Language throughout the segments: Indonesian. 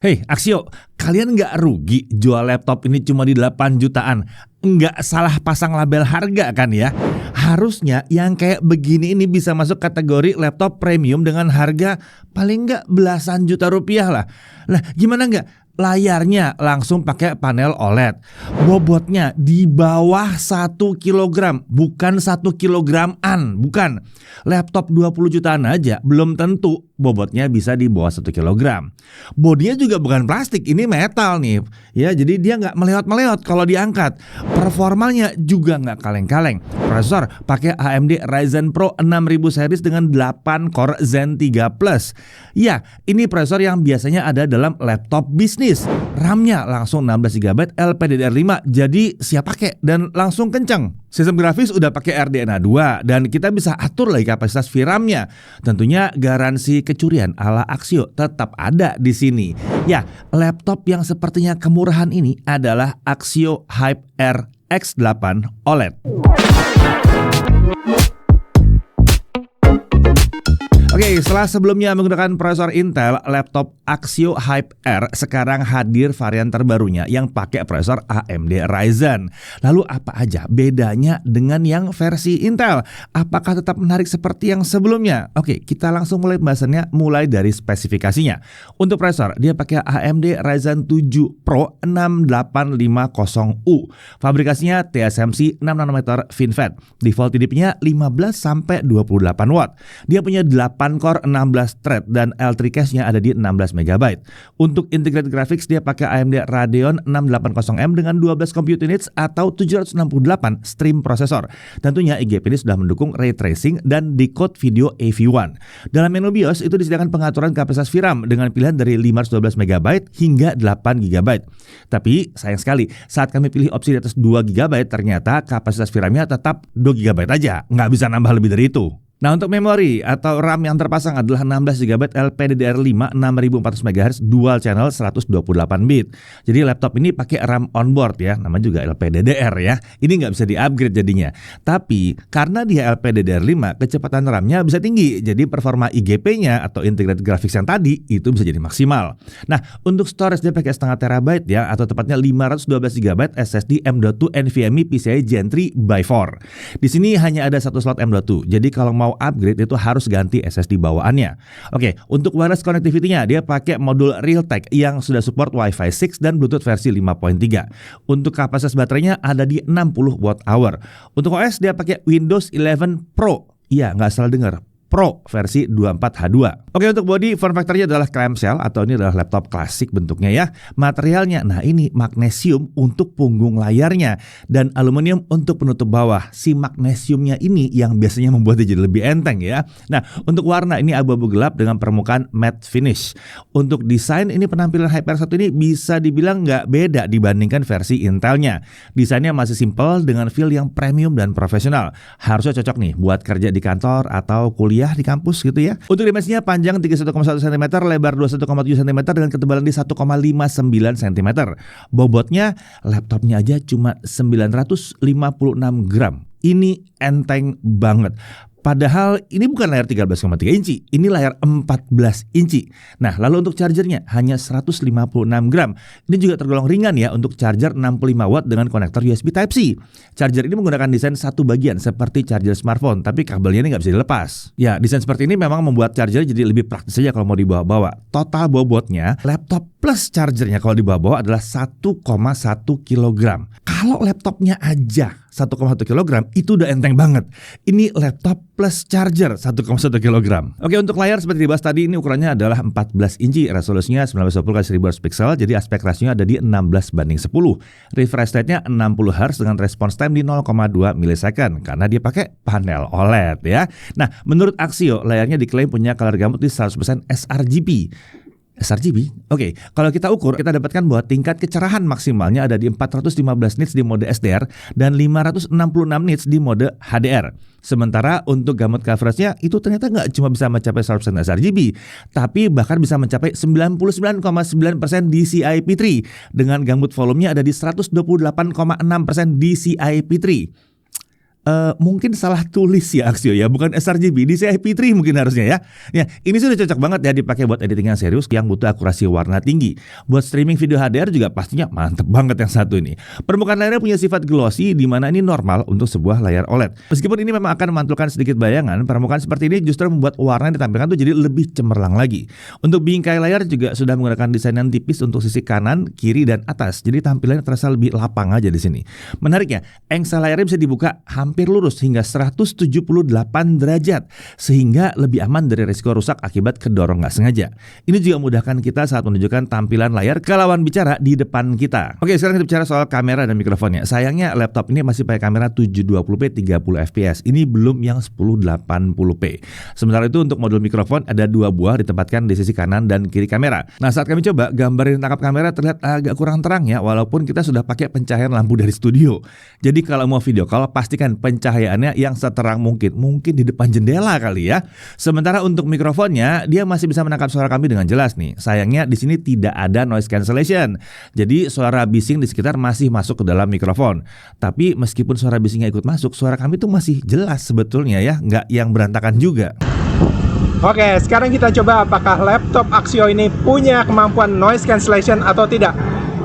Hei, Aksio, kalian nggak rugi jual laptop ini cuma di 8 jutaan? Nggak salah pasang label harga kan ya? Harusnya yang kayak begini ini bisa masuk kategori laptop premium dengan harga paling nggak belasan juta rupiah lah. Lah, gimana nggak? Layarnya langsung pakai panel OLED. Bobotnya di bawah 1 kilogram, bukan 1 kilograman, bukan. Laptop 20 jutaan aja belum tentu bobotnya bisa di bawah 1 kilogram. Bodinya juga bukan plastik, ini metal nih. Ya, jadi dia nggak meleot-meleot kalau diangkat. Performanya juga nggak kaleng-kaleng. Prosesor pakai AMD Ryzen Pro 6000 series dengan 8 core Zen 3 Plus. Ya, ini prosesor yang biasanya ada dalam laptop bisnis. RAM-nya langsung 16 GB LPDDR5, jadi siap pakai dan langsung kencang. Sistem grafis udah pakai RDNA 2 dan kita bisa atur lagi kapasitas VRAM-nya. Tentunya garansi kecurian ala Aksio tetap ada di sini. Ya, laptop yang sepertinya kemurahan ini adalah Aksio HyperX X8 OLED. Oke, setelah sebelumnya menggunakan prosesor Intel, laptop Aksio Hyper sekarang hadir varian terbarunya yang pakai prosesor AMD Ryzen. Lalu apa aja bedanya dengan yang versi Intel? Apakah tetap menarik seperti yang sebelumnya? Oke, kita langsung mulai pembahasannya mulai dari spesifikasinya. Untuk prosesor, dia pakai AMD Ryzen 7 Pro 6850U. Fabrikasinya TSMC 6 nanometer FinFET. Default TDP-nya 15-28 watt. Dia punya 8 core 16 thread dan L3 cache-nya ada di 16 MB. Untuk integrated graphics dia pakai AMD Radeon 680M dengan 12 compute units atau 768 stream prosesor. Tentunya IGP ini sudah mendukung ray tracing dan decode video AV1. Dalam menu BIOS itu disediakan pengaturan kapasitas VRAM dengan pilihan dari 512 MB hingga 8 GB. Tapi sayang sekali saat kami pilih opsi di atas 2 GB ternyata kapasitas VRAM-nya tetap 2 GB aja, nggak bisa nambah lebih dari itu. Nah, untuk memori atau RAM yang terpasang adalah 16 GB LPDDR5 6400 MHz dual channel 128 bit. Jadi laptop ini pakai RAM onboard ya, namanya juga LPDDR ya. Ini nggak bisa di-upgrade jadinya. Tapi karena dia LPDDR5, kecepatan RAM-nya bisa tinggi. Jadi performa IGP-nya atau integrated graphics yang tadi itu bisa jadi maksimal. Nah, untuk storage dia pakai setengah terabyte ya, atau tepatnya 512 GB SSD M.2 NVMe PCIe Gen 3 by 4. Di sini hanya ada satu slot M.2. Jadi kalau mau upgrade itu harus ganti SSD bawaannya. Oke, untuk wireless connectivity-nya dia pakai modul Realtek yang sudah support Wi-Fi 6 dan Bluetooth versi 5.3. Untuk kapasitas baterainya ada di 60 Wh. Untuk OS dia pakai Windows 11 Pro. Iya, nggak salah dengar. Pro versi 24H2. Oke, untuk body form factor-nya adalah clamshell atau ini adalah laptop klasik bentuknya ya. Materialnya, nah ini magnesium untuk punggung layarnya dan aluminium untuk penutup bawah. Si magnesiumnya ini yang biasanya membuatnya jadi lebih enteng ya. Nah, untuk warna ini abu-abu gelap dengan permukaan matte finish. Untuk desain ini penampilan Hyper 1 ini bisa dibilang nggak beda dibandingkan versi Intelnya. Desainnya masih simple dengan feel yang premium dan profesional. Harusnya cocok nih buat kerja di kantor atau kuliah di kampus gitu ya. Untuk dimensinya panjang 31,1 cm, lebar 21,7 cm dengan ketebalan di 1,59 cm. Bobotnya laptopnya aja cuma 956 gram. Ini enteng banget. Padahal ini bukan layar 13,3 inci, ini layar 14 inci. Nah, lalu untuk chargernya hanya 156 gram. Ini juga tergolong ringan ya untuk charger 65 watt dengan konektor USB Type-C. Charger ini menggunakan desain satu bagian seperti charger smartphone, tapi kabelnya ini nggak bisa dilepas. Ya, desain seperti ini memang membuat charger jadi lebih praktis saja kalau mau dibawa-bawa. Total bobotnya, laptop plus chargernya kalau dibawa-bawa adalah 1,1 kg. Kalau laptopnya aja 1,1 kg itu udah enteng banget. Ini laptop plus charger 1,1 kg. Oke, untuk layar seperti dibahas tadi ini ukurannya adalah 14 inci, resolusinya 1920x1200 pixel, jadi aspek rasionya ada di 16:10. Refresh rate-nya 60 Hz dengan response time di 0,2 millisecond karena dia pakai panel OLED ya. Nah, menurut Aksio layarnya diklaim punya color gamut di 100% sRGB. sRGB? Oke, kalau kita ukur, kita dapatkan bahwa tingkat kecerahan maksimalnya ada di 415 nits di mode SDR dan 566 nits di mode HDR. Sementara untuk gamut coveragenya itu ternyata nggak cuma bisa mencapai 100% sRGB, tapi bahkan bisa mencapai 99,9% DCI-P3 dengan gamut volumenya ada di 128,6% DCI-P3. Mungkin salah tulis ya Axio ya, bukan sRGB, di CIP3 mungkin harusnya ya. Ya, ini sudah cocok banget ya dipakai buat editing yang serius yang butuh akurasi warna tinggi. Buat streaming video HDR juga pastinya mantep banget yang satu ini. Permukaan layarnya punya sifat glossy di mana ini normal untuk sebuah layar OLED. Meskipun ini memang akan memantulkan sedikit bayangan, permukaan seperti ini justru membuat warna yang ditampilkan tuh jadi lebih cemerlang lagi. Untuk bingkai layar juga sudah menggunakan desain yang tipis untuk sisi kanan, kiri, dan atas. Jadi tampilannya terasa lebih lapang aja di sini. Menariknya, engsel layarnya bisa dibuka hampir lurus hingga 178 derajat sehingga lebih aman dari risiko rusak akibat kedorong nggak sengaja. Ini juga memudahkan kita saat menunjukkan tampilan layar ke lawan bicara di depan kita. Oke, sekarang kita bicara soal kamera dan mikrofonnya. Sayangnya laptop ini masih pakai kamera 720p 30 fps. Ini belum yang 1080p. Sementara itu untuk modul mikrofon ada 2 buah ditempatkan di sisi kanan dan kiri kamera. Nah, saat kami coba gambar yang ditangkap kamera terlihat agak kurang terang ya, walaupun kita sudah pakai pencahayaan lampu dari studio. Jadi kalau mau video call pastikan pencahayaannya yang seterang mungkin di depan jendela kali ya. Sementara untuk mikrofonnya dia masih bisa menangkap suara kami dengan jelas nih. Sayangnya di sini tidak ada noise cancellation. Jadi suara bising di sekitar masih masuk ke dalam mikrofon. Tapi meskipun suara bisingnya ikut masuk, suara kami tuh masih jelas sebetulnya ya, nggak yang berantakan juga. Oke, sekarang kita coba apakah laptop Axio ini punya kemampuan noise cancellation atau tidak.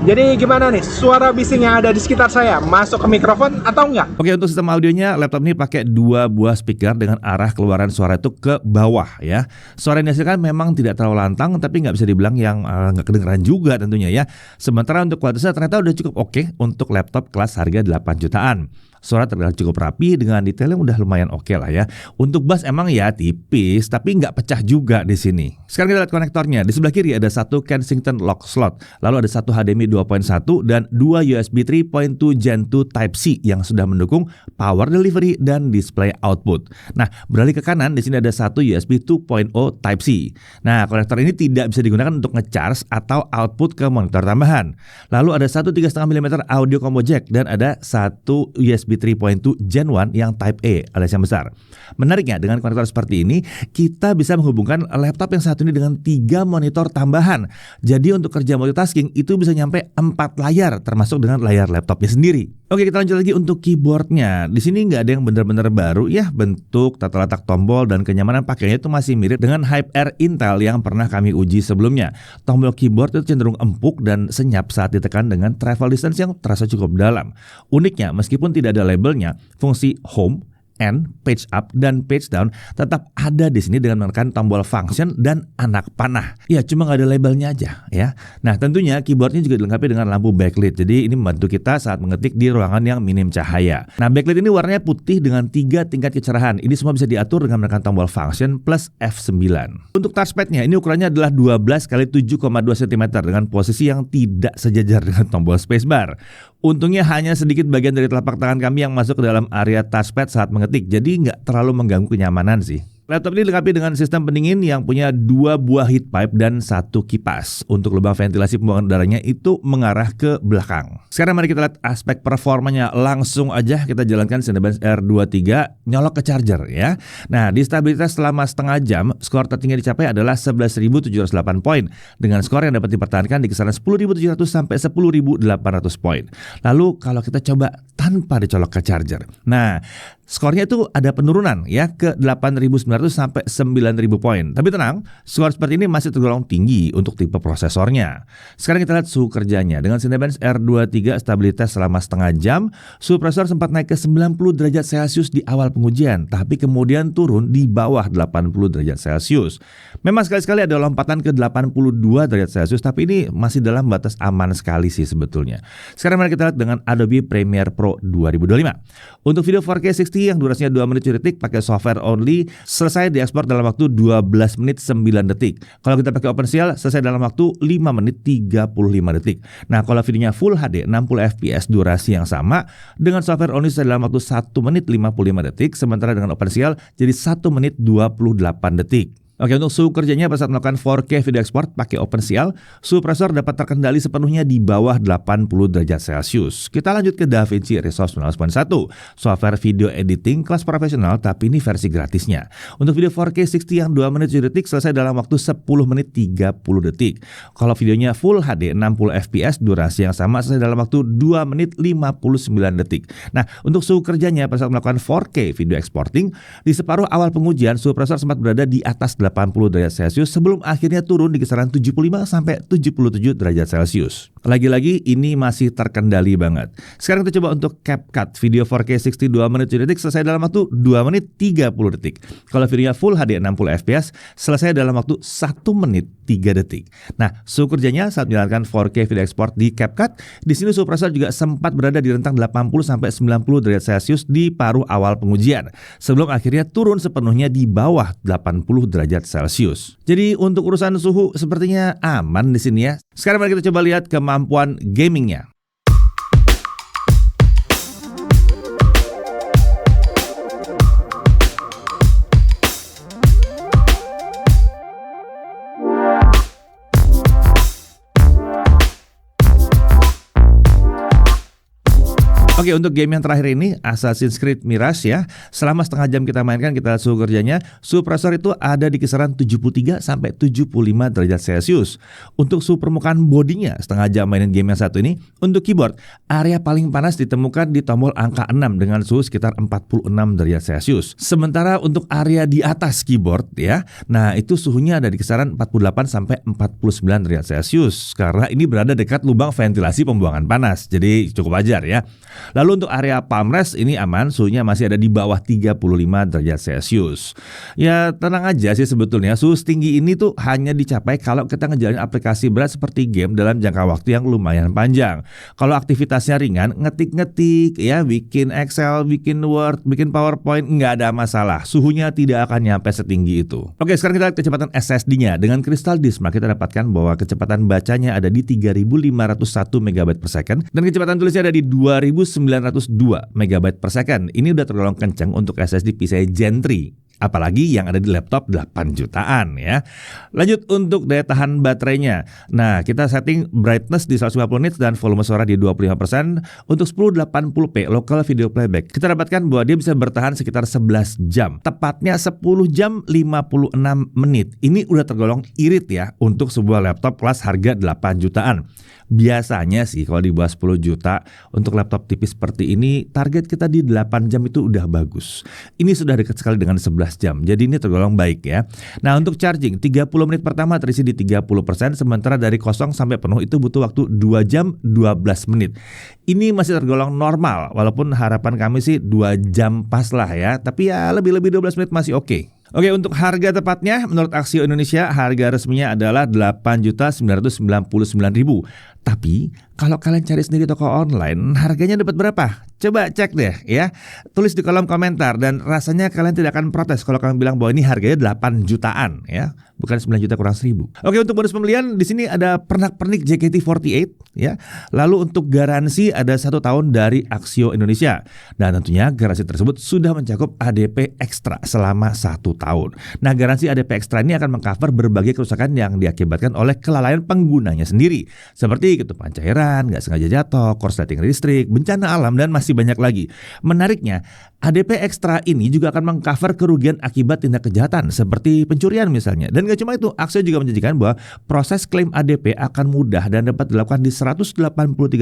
Jadi gimana nih, suara bising yang ada di sekitar saya masuk ke mikrofon atau enggak? Oke, untuk sistem audionya laptop ini pakai 2 buah speaker dengan arah keluaran suara itu ke bawah ya. Suara yang dihasilkan memang tidak terlalu lantang, tapi nggak bisa dibilang yang nggak kedengeran juga tentunya ya. Sementara untuk kualitasnya ternyata udah cukup oke untuk laptop kelas harga 8 jutaan. Suara terdengar cukup rapi dengan detail yang udah lumayan oke lah ya. Untuk bass emang ya tipis, tapi nggak pecah juga di sini. Sekarang kita lihat konektornya. Di sebelah kiri ada satu Kensington lock slot, lalu ada satu HDMI 2.1 dan 2 USB 3.2 Gen 2 Type-C yang sudah mendukung power delivery dan display output. Nah, beralih ke kanan, di sini ada satu USB 2.0 Type-C. Nah, konektor ini tidak bisa digunakan untuk nge-charge atau output ke monitor tambahan. Lalu ada satu 3,5 mm audio combo jack dan ada satu USB 3.2 Gen 1 yang Type A alias yang besar. Menariknya dengan konektor seperti ini kita bisa menghubungkan laptop yang satu ini dengan 3 monitor tambahan. Jadi untuk kerja multitasking itu bisa nyampe 4 layar termasuk dengan layar laptopnya sendiri. Oke, kita lanjut lagi untuk keyboardnya. Di sini nggak ada yang benar-benar baru ya. Bentuk, tata letak tombol dan kenyamanan pakainya itu masih mirip dengan HyperX Intel yang pernah kami uji sebelumnya. Tombol keyboard itu cenderung empuk dan senyap saat ditekan dengan travel distance yang terasa cukup dalam. Uniknya, meskipun tidak ada labelnya, fungsi home, end, page up, dan page down tetap ada di sini dengan menekan tombol function dan anak panah. Ya, cuma nggak ada labelnya aja ya. Nah, tentunya keyboardnya juga dilengkapi dengan lampu backlit. Jadi ini membantu kita saat mengetik di ruangan yang minim cahaya. Nah, backlit ini warnanya putih dengan 3 tingkat kecerahan. Ini semua bisa diatur dengan menekan tombol function plus F9. Untuk touchpadnya, ini ukurannya adalah 12 x 7,2 cm dengan posisi yang tidak sejajar dengan tombol spacebar. Untungnya hanya sedikit bagian dari telapak tangan kami yang masuk ke dalam area touchpad saat mengetik, jadi nggak terlalu mengganggu kenyamanan sih. Laptop ini dilengkapi dengan sistem pendingin yang punya 2 buah heat pipe dan 1 kipas. Untuk lubang ventilasi pembuangan udaranya itu mengarah ke belakang. Sekarang mari kita lihat aspek performanya. Langsung aja kita jalankan Cinebench R23 nyolok ke charger ya. Nah, di stabilitas selama setengah jam, skor tertinggi dicapai adalah 11.708 poin dengan skor yang dapat dipertahankan di kisaran 10.700 sampai 10.800 poin. Lalu kalau kita coba tanpa dicolok ke charger. Nah, skornya itu ada penurunan ya ke 8.900 sampai 9.000 poin. Tapi tenang, skor seperti ini masih tergolong tinggi untuk tipe prosesornya. Sekarang kita lihat suhu kerjanya. Dengan Cinebench R23 stabilitas selama setengah jam, suhu prosesor sempat naik ke 90 derajat Celcius di awal pengujian, tapi kemudian turun di bawah 80 derajat Celcius. Memang sekali-sekali ada lompatan ke 82 derajat Celcius, tapi ini masih dalam batas aman sekali sih sebetulnya. Sekarang mari kita lihat dengan Adobe Premiere Pro 2025. Untuk video 4K 60 yang durasinya 2 menit detik pakai software only, selesai diekspor dalam waktu 12 menit 9 detik. Kalau kita pakai OpenCL, selesai dalam waktu 5 menit 35 detik. Nah, kalau videonya Full HD 60 fps durasi yang sama, dengan software only selesai dalam waktu 1 menit 55 detik, sementara dengan OpenCL jadi 1 menit 28 detik. Oke, untuk suhu kerjanya pada saat melakukan 4K video export pakai OpenCL, suhu prosesor dapat terkendali sepenuhnya di bawah 80 derajat Celcius. Kita lanjut ke DaVinci Resolve 19.1, software video editing kelas profesional tapi ini versi gratisnya. Untuk video 4K 60 yang 2 menit 7 detik selesai dalam waktu 10 menit 30 detik. Kalau videonya Full HD 60 fps durasi yang sama selesai dalam waktu 2 menit 59 detik. Nah, untuk suhu kerjanya pada saat melakukan 4K video exporting, di separuh awal pengujian suhu prosesor sempat berada di atas 80 derajat Celcius sebelum akhirnya turun di kisaran 75 sampai 77 derajat Celcius. Lagi-lagi ini masih terkendali banget. Sekarang kita coba untuk CapCut video 4K 60 2 menit 7 detik selesai dalam waktu 2 menit 30 detik. Kalau videonya Full HD 60 fps selesai dalam waktu 1 menit 3 detik. Nah, suhu kerjanya saat menjalankan 4K video export di CapCut, di sini suhu prosesor juga sempat berada di rentang 80 sampai 90 derajat Celcius di paruh awal pengujian sebelum akhirnya turun sepenuhnya di bawah 80 derajat Celcius. Jadi untuk urusan suhu sepertinya aman di sini ya. Sekarang mari kita coba lihat kemampuan gamingnya. Oke, untuk game yang terakhir ini Assassin's Creed Mirage ya. Selama setengah jam kita mainkan, kita lihat suhu kerjanya. Suhu prosesor itu ada di kisaran 73 sampai 75 derajat Celcius. Untuk suhu permukaan bodinya setengah jam mainin game yang satu ini. Untuk keyboard, area paling panas ditemukan di tombol angka 6 dengan suhu sekitar 46 derajat Celcius. Sementara untuk area di atas keyboard ya, nah itu suhunya ada di kisaran 48 sampai 49 derajat Celcius karena ini berada dekat lubang ventilasi pembuangan panas. Jadi cukup wajar ya. Lalu untuk area palm rest ini aman, suhunya masih ada di bawah 35 derajat Celcius. Ya tenang aja sih sebetulnya, suhu setinggi ini tuh hanya dicapai kalau kita ngejalanin aplikasi berat seperti game dalam jangka waktu yang lumayan panjang. Kalau aktivitasnya ringan, ngetik-ngetik, ya bikin Excel, bikin Word, bikin PowerPoint, nggak ada masalah. Suhunya tidak akan nyampe setinggi itu. Oke, sekarang kita lihat kecepatan SSD-nya. Dengan Crystal Disk, kita dapatkan bahwa kecepatan bacanya ada di 3501 MB per second dan kecepatan tulisnya ada di 2902 MB per second. Ini udah tergolong kencang untuk SSD PCIe Gen 3. Apalagi yang ada di laptop 8 jutaan ya. Lanjut untuk daya tahan baterainya. Nah, kita setting brightness di 150 nits dan volume suara di 25%. Untuk 1080p local video playback, kita dapatkan bahwa dia bisa bertahan sekitar 11 jam. Tepatnya 10 jam 56 menit. Ini udah tergolong irit ya untuk sebuah laptop kelas harga 8 jutaan. Biasanya sih kalau di bawah 10 juta untuk laptop tipis seperti ini, target kita di 8 jam itu udah bagus. Ini sudah dekat sekali dengan 11 jam. Jadi ini tergolong baik ya. Nah, untuk charging 30 menit pertama terisi di 30%, sementara dari kosong sampai penuh itu butuh waktu 2 jam 12 menit. Ini masih tergolong normal, walaupun harapan kami sih 2 jam pas lah ya. Tapi ya lebih-lebih 12 menit masih oke. Oke, untuk harga tepatnya menurut Aksio Indonesia harga resminya adalah 8.999.000. Tapi kalau kalian cari sendiri toko online, harganya dapat berapa? Coba cek deh ya. Tulis di kolom komentar dan rasanya kalian tidak akan protes kalau kalian bilang bahwa ini harganya 8 jutaan ya, bukan 9 juta kurang 1.000. Oke, untuk bonus pembelian di sini ada pernak-pernik JKT48 ya. Lalu untuk garansi ada 1 tahun dari Aksio Indonesia. Dan tentunya garansi tersebut sudah mencakup ADP ekstra selama 1 tahun. Nah, garansi ADP ekstra ini akan mengcover berbagai kerusakan yang diakibatkan oleh kelalaian penggunanya sendiri, seperti ketumpahan cairan, nggak sengaja jatuh, korsleting listrik, bencana alam, dan masih banyak lagi. Menariknya, ADP ekstra ini juga akan mengcover kerugian akibat tindak kejahatan seperti pencurian misalnya. Dan gak cuma itu, Aksio juga menjanjikan bahwa proses klaim ADP akan mudah dan dapat dilakukan di 183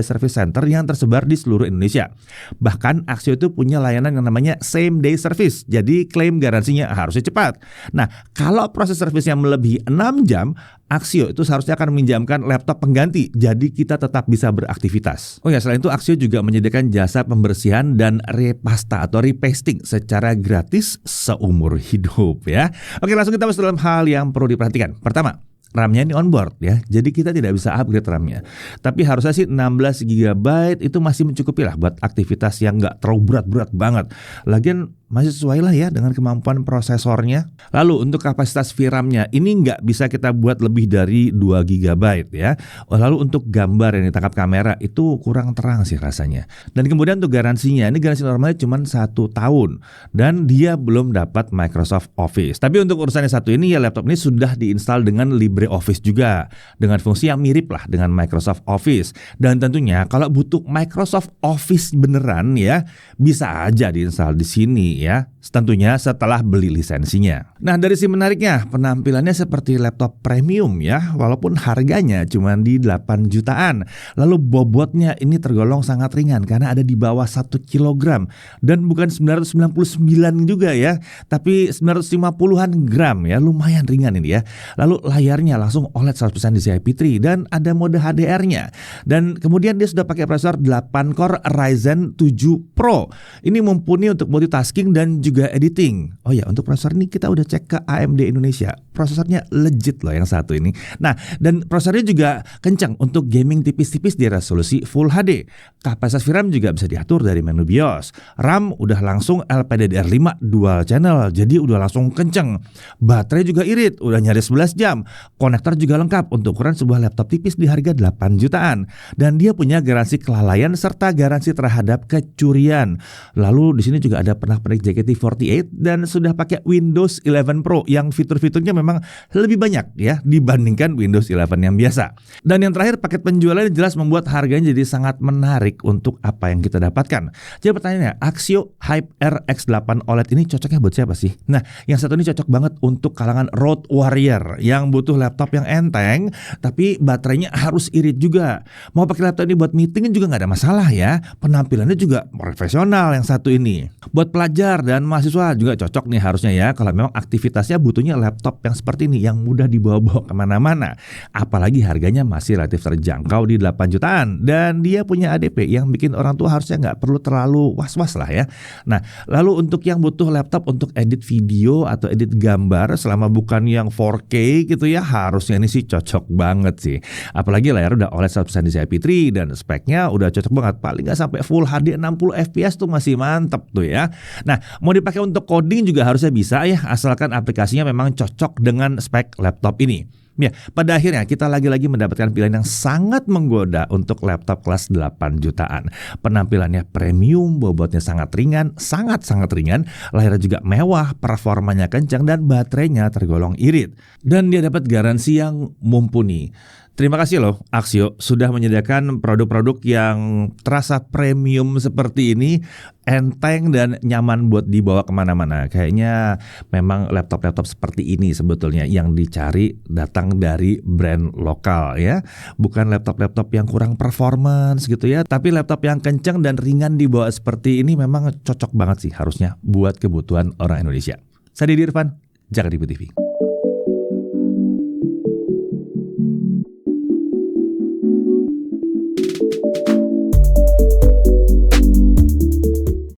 service center yang tersebar di seluruh Indonesia. Bahkan Aksio itu punya layanan yang namanya same day service. Jadi klaim garansinya harusnya cepat. Nah, kalau proses servisnya melebihi 6 jam, Aksio itu seharusnya akan meminjamkan laptop pengganti, jadi kita tetap bisa beraktivitas. Oh ya, selain itu Aksio juga menyediakan jasa pembersihan dan repasta atau repasting secara gratis seumur hidup ya. Oke, langsung kita masuk dalam hal yang perlu diperhatikan. Pertama, RAM-nya ini onboard ya. Jadi kita tidak bisa upgrade RAM-nya. Tapi harusnya sih 16 GB itu masih mencukupi lah buat aktivitas yang nggak terlalu berat-berat banget. Lagian masih sesuai lah ya dengan kemampuan prosesornya. Lalu untuk kapasitas VRAM-nya ini nggak bisa kita buat lebih dari 2 GB ya. Lalu untuk gambar yang ditangkap kamera itu kurang terang sih rasanya. Dan kemudian untuk garansinya, ini garansi normalnya cuma 1 tahun. Dan dia belum dapat Microsoft Office. Tapi untuk urusan yang satu ini ya, laptop ini sudah diinstal dengan LibreOffice juga. Dengan fungsi yang mirip lah dengan Microsoft Office. Dan tentunya kalau butuh Microsoft Office beneran ya, bisa aja diinstal di sini ya, tentunya setelah beli lisensinya. Nah, dari sisi menariknya, penampilannya seperti laptop premium ya, walaupun harganya cuma di 8 jutaan. Lalu bobotnya ini tergolong sangat ringan karena ada di bawah 1 kg dan bukan 999 juga ya, tapi 950-an gram ya, lumayan ringan ini ya. Lalu layarnya langsung OLED 100% DCI P3 dan ada mode HDR-nya. Dan kemudian dia sudah pakai prosesor 8 core Ryzen 7 Pro. Ini mumpuni untuk multitasking dan juga editing. Oh ya, untuk prosesor ini kita udah cek ke AMD Indonesia. Prosesornya legit loh yang satu ini. Nah, dan prosesornya juga kencang untuk gaming tipis-tipis di resolusi Full HD. Kapasitas VRAM juga bisa diatur dari menu BIOS. RAM udah langsung LPDDR5 dual channel, jadi udah langsung kenceng. Baterai juga irit, udah nyaris 11 jam. Konektor juga lengkap untuk ukuran sebuah laptop tipis di harga 8 jutaan. Dan dia punya garansi kelalaian serta garansi terhadap kecurian. Lalu di sini juga ada pernak-pernik JKT48 dan sudah pakai Windows 11 Pro yang fitur-fiturnya memang lebih banyak ya dibandingkan Windows 11 yang biasa. Dan yang terakhir, paket penjualannya jelas membuat harganya jadi sangat menarik untuk apa yang kita dapatkan. Jadi pertanyaannya, Axio HyperX X8 OLED ini cocoknya buat siapa sih? Nah, yang satu ini cocok banget untuk kalangan road warrior yang butuh laptop yang enteng tapi baterainya harus irit juga. Mau pakai laptop ini buat meeting juga nggak ada masalah ya. Penampilannya juga profesional yang satu ini. Buat pelajar dan mahasiswa juga cocok nih harusnya ya, kalau memang aktivitasnya butuhnya laptop yang seperti ini yang mudah dibawa-bawa kemana-mana. Apalagi harganya masih relatif terjangkau di 8 jutaan dan dia punya ADP yang bikin orang tua harusnya nggak perlu terlalu was-was lah ya. Nah, lalu untuk yang butuh laptop untuk edit video atau edit gambar selama bukan yang 4K gitu ya, harusnya ini sih cocok banget sih. Apalagi layar udah OLED 100% DCI P3 dan speknya udah cocok banget, paling nggak sampai Full HD 60 fps tuh masih mantep tuh ya. Nah, mau dipakai untuk coding juga harusnya bisa ya, asalkan aplikasinya memang cocok dengan spek laptop ini. Ya, pada akhirnya kita lagi-lagi mendapatkan pilihan yang sangat menggoda untuk laptop kelas 8 jutaan. Penampilannya premium, bobotnya sangat ringan, sangat-sangat ringan, layarnya juga mewah, performanya kencang dan baterainya tergolong irit. Dan dia dapat garansi yang mumpuni. Terima kasih loh Axio sudah menyediakan produk-produk yang terasa premium seperti ini, enteng dan nyaman buat dibawa kemana-mana. Kayaknya memang laptop-laptop seperti ini sebetulnya yang dicari datang dari brand lokal ya. Bukan laptop-laptop yang kurang performance gitu ya, tapi laptop yang kencang dan ringan dibawa seperti ini memang cocok banget sih harusnya buat kebutuhan orang Indonesia. Saya Didi Irfan, Jakarta TV.